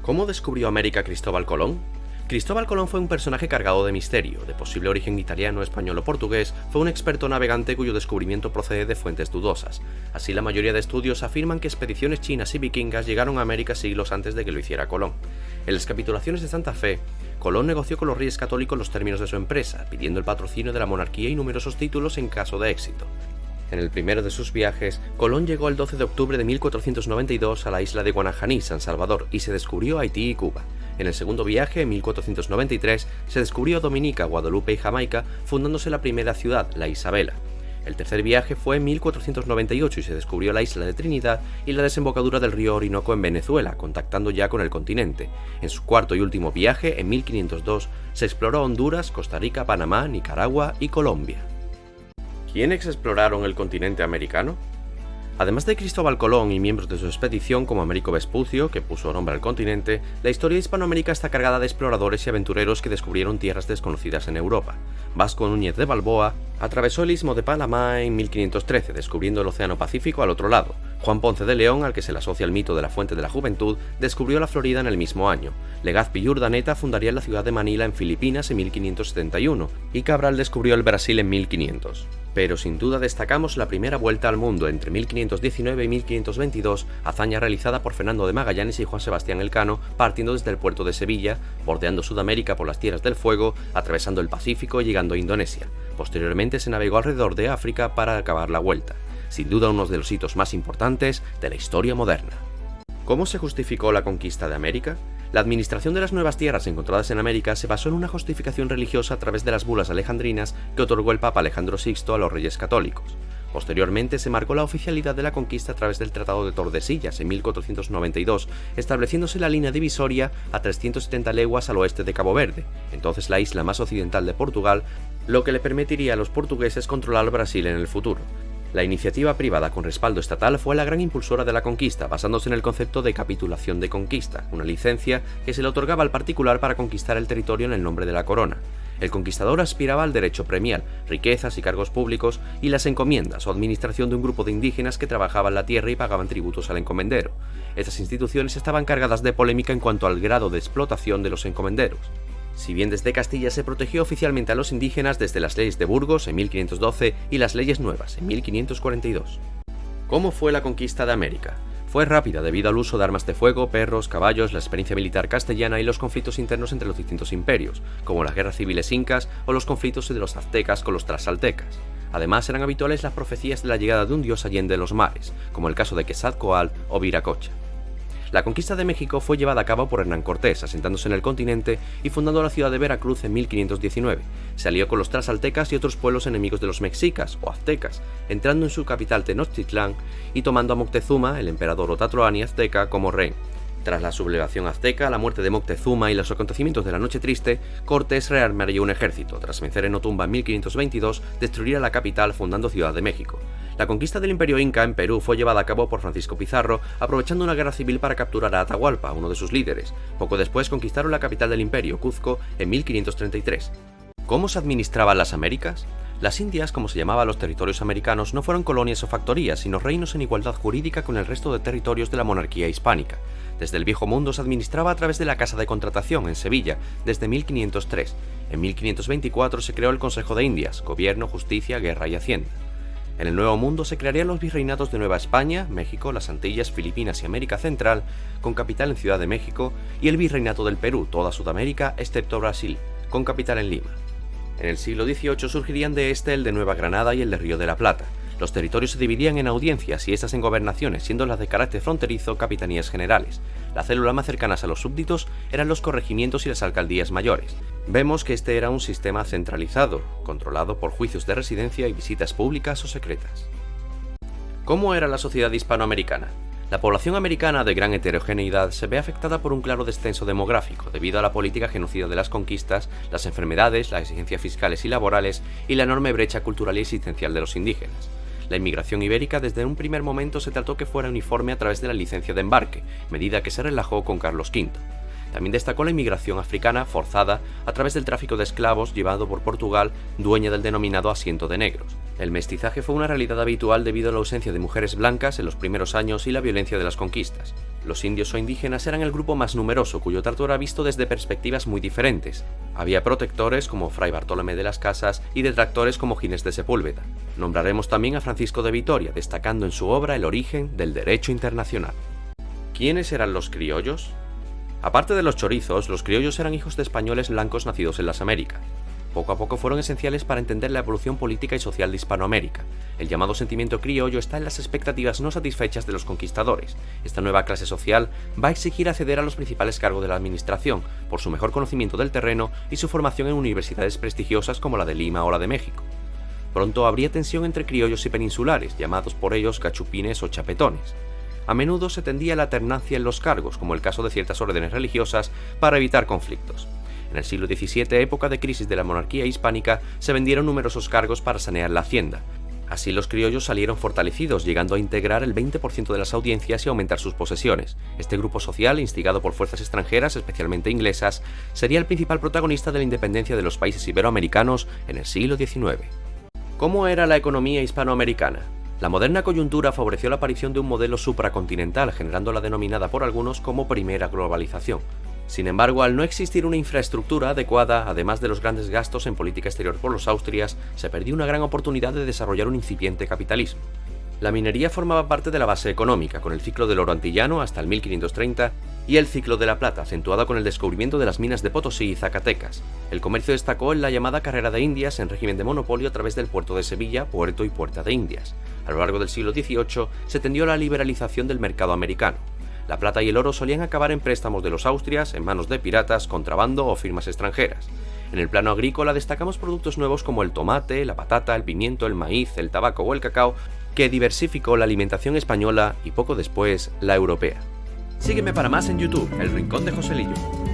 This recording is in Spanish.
¿Cómo descubrió América Cristóbal Colón? Cristóbal Colón fue un personaje cargado de misterio, de posible origen italiano, español o portugués. Fue un experto navegante cuyo descubrimiento procede de fuentes dudosas. Así, la mayoría de estudios afirman que expediciones chinas y vikingas llegaron a América siglos antes de que lo hiciera Colón. En las capitulaciones de Santa Fe, Colón negoció con los reyes católicos los términos de su empresa, pidiendo el patrocinio de la monarquía y numerosos títulos en caso de éxito. En el primero de sus viajes, Colón llegó el 12 de octubre de 1492 a la isla de Guanajaní, San Salvador, y se descubrió Haití y Cuba. En el segundo viaje, en 1493, se descubrió Dominica, Guadalupe y Jamaica, fundándose la primera ciudad, la Isabela. El tercer viaje fue en 1498 y se descubrió la isla de Trinidad y la desembocadura del río Orinoco en Venezuela, contactando ya con el continente. En su cuarto y último viaje, en 1502, se exploró Honduras, Costa Rica, Panamá, Nicaragua y Colombia. ¿Quiénes exploraron el continente americano? Además de Cristóbal Colón y miembros de su expedición como Américo Vespucio, que puso nombre al continente, la historia de Hispanoamérica está cargada de exploradores y aventureros que descubrieron tierras desconocidas en Europa. Vasco Núñez de Balboa atravesó el istmo de Panamá en 1513, descubriendo el Océano Pacífico al otro lado. Juan Ponce de León, al que se le asocia el mito de la Fuente de la Juventud, descubrió la Florida en el mismo año. Legazpi y Urdaneta fundarían la ciudad de Manila en Filipinas en 1571, y Cabral descubrió el Brasil en 1500. Pero sin duda destacamos la primera vuelta al mundo entre 1519 y 1522, hazaña realizada por Fernando de Magallanes y Juan Sebastián Elcano, partiendo desde el puerto de Sevilla, bordeando Sudamérica por las Tierras del Fuego, atravesando el Pacífico y llegando a Indonesia. Posteriormente se navegó alrededor de África para acabar la vuelta. Sin duda uno de los hitos más importantes de la historia moderna. ¿Cómo se justificó la conquista de América? La administración de las nuevas tierras encontradas en América se basó en una justificación religiosa a través de las bulas alejandrinas que otorgó el Papa Alejandro VI a los reyes católicos. Posteriormente se marcó la oficialidad de la conquista a través del Tratado de Tordesillas en 1492, estableciéndose la línea divisoria a 370 leguas al oeste de Cabo Verde, entonces la isla más occidental de Portugal, lo que le permitiría a los portugueses controlar Brasil en el futuro. La iniciativa privada con respaldo estatal fue la gran impulsora de la conquista, basándose en el concepto de capitulación de conquista, una licencia que se le otorgaba al particular para conquistar el territorio en el nombre de la corona. El conquistador aspiraba al derecho premial, riquezas y cargos públicos, y las encomiendas o administración de un grupo de indígenas que trabajaban la tierra y pagaban tributos al encomendero. Estas instituciones estaban cargadas de polémica en cuanto al grado de explotación de los encomenderos. Si bien desde Castilla se protegió oficialmente a los indígenas desde las leyes de Burgos en 1512 y las leyes nuevas en 1542. ¿Cómo fue la conquista de América? Fue rápida debido al uso de armas de fuego, perros, caballos, la experiencia militar castellana y los conflictos internos entre los distintos imperios, como las guerras civiles incas o los conflictos de los aztecas con los tlaxcaltecas. Además, eran habituales las profecías de la llegada de un dios allende los mares, como el caso de Quetzalcóatl o Viracocha. La conquista de México fue llevada a cabo por Hernán Cortés, asentándose en el continente y fundando la ciudad de Veracruz en 1519. Se alió con los tlaxcaltecas y otros pueblos enemigos de los mexicas o aztecas, entrando en su capital Tenochtitlán y tomando a Moctezuma, el emperador Otatroani azteca, como rey. Tras la sublevación azteca, la muerte de Moctezuma y los acontecimientos de la Noche Triste, Cortés rearmaría un ejército. Tras vencer en Otumba en 1522, destruiría la capital fundando Ciudad de México. La conquista del Imperio Inca en Perú fue llevada a cabo por Francisco Pizarro, aprovechando una guerra civil para capturar a Atahualpa, uno de sus líderes. Poco después conquistaron la capital del imperio, Cuzco, en 1533. ¿Cómo se administraban las Américas? Las Indias, como se llamaban los territorios americanos, no fueron colonias o factorías, sino reinos en igualdad jurídica con el resto de territorios de la monarquía hispánica. Desde el Viejo Mundo se administraba a través de la Casa de Contratación, en Sevilla, desde 1503. En 1524 se creó el Consejo de Indias, Gobierno, Justicia, Guerra y Hacienda. En el Nuevo Mundo se crearían los virreinatos de Nueva España, México, las Antillas, Filipinas y América Central, con capital en Ciudad de México, y el virreinato del Perú, toda Sudamérica, excepto Brasil, con capital en Lima. En el siglo XVIII surgirían de este el de Nueva Granada y el de Río de la Plata. Los territorios se dividían en audiencias y estas en gobernaciones, siendo las de carácter fronterizo capitanías generales. Las células más cercanas a los súbditos eran los corregimientos y las alcaldías mayores. Vemos que este era un sistema centralizado, controlado por juicios de residencia y visitas públicas o secretas. ¿Cómo era la sociedad hispanoamericana? La población americana de gran heterogeneidad se ve afectada por un claro descenso demográfico debido a la política genocida de las conquistas, las enfermedades, las exigencias fiscales y laborales y la enorme brecha cultural y existencial de los indígenas. La inmigración ibérica desde un primer momento se trató que fuera uniforme a través de la licencia de embarque, medida que se relajó con Carlos V. También destacó la inmigración africana forzada a través del tráfico de esclavos llevado por Portugal, dueña del denominado asiento de negros. El mestizaje fue una realidad habitual debido a la ausencia de mujeres blancas en los primeros años y la violencia de las conquistas. Los indios o indígenas eran el grupo más numeroso, cuyo trato era visto desde perspectivas muy diferentes. Había protectores como Fray Bartolomé de las Casas y detractores como Ginés de Sepúlveda. Nombraremos también a Francisco de Vitoria, destacando en su obra el origen del derecho internacional. ¿Quiénes eran los criollos? Aparte de los chorizos, los criollos eran hijos de españoles blancos nacidos en las Américas. Poco a poco fueron esenciales para entender la evolución política y social de Hispanoamérica. El llamado sentimiento criollo está en las expectativas no satisfechas de los conquistadores. Esta nueva clase social va a exigir acceder a los principales cargos de la administración, por su mejor conocimiento del terreno y su formación en universidades prestigiosas como la de Lima o la de México. Pronto habría tensión entre criollos y peninsulares, llamados por ellos cachupines o chapetones. A menudo se tendía a la alternancia en los cargos, como el caso de ciertas órdenes religiosas, para evitar conflictos. En el siglo XVII, época de crisis de la monarquía hispánica, se vendieron numerosos cargos para sanear la hacienda. Así los criollos salieron fortalecidos, llegando a integrar el 20% de las audiencias y aumentar sus posesiones. Este grupo social, instigado por fuerzas extranjeras, especialmente inglesas, sería el principal protagonista de la independencia de los países iberoamericanos en el siglo XIX. ¿Cómo era la economía hispanoamericana? La moderna coyuntura favoreció la aparición de un modelo supracontinental, generando la denominada por algunos como primera globalización. Sin embargo, al no existir una infraestructura adecuada, además de los grandes gastos en política exterior por los austrias, se perdió una gran oportunidad de desarrollar un incipiente capitalismo. La minería formaba parte de la base económica, con el ciclo del oro antillano hasta el 1530 y el ciclo de la plata, acentuado con el descubrimiento de las minas de Potosí y Zacatecas. El comercio destacó en la llamada Carrera de Indias en régimen de monopolio a través del puerto de Sevilla, puerto y puerta de Indias. A lo largo del siglo XVIII se tendió la liberalización del mercado americano. La plata y el oro solían acabar en préstamos de los austrias, en manos de piratas, contrabando o firmas extranjeras. En el plano agrícola destacamos productos nuevos como el tomate, la patata, el pimiento, el maíz, el tabaco o el cacao, que diversificó la alimentación española y poco después la europea. Sígueme para más en YouTube, El Rincón de Joselillo.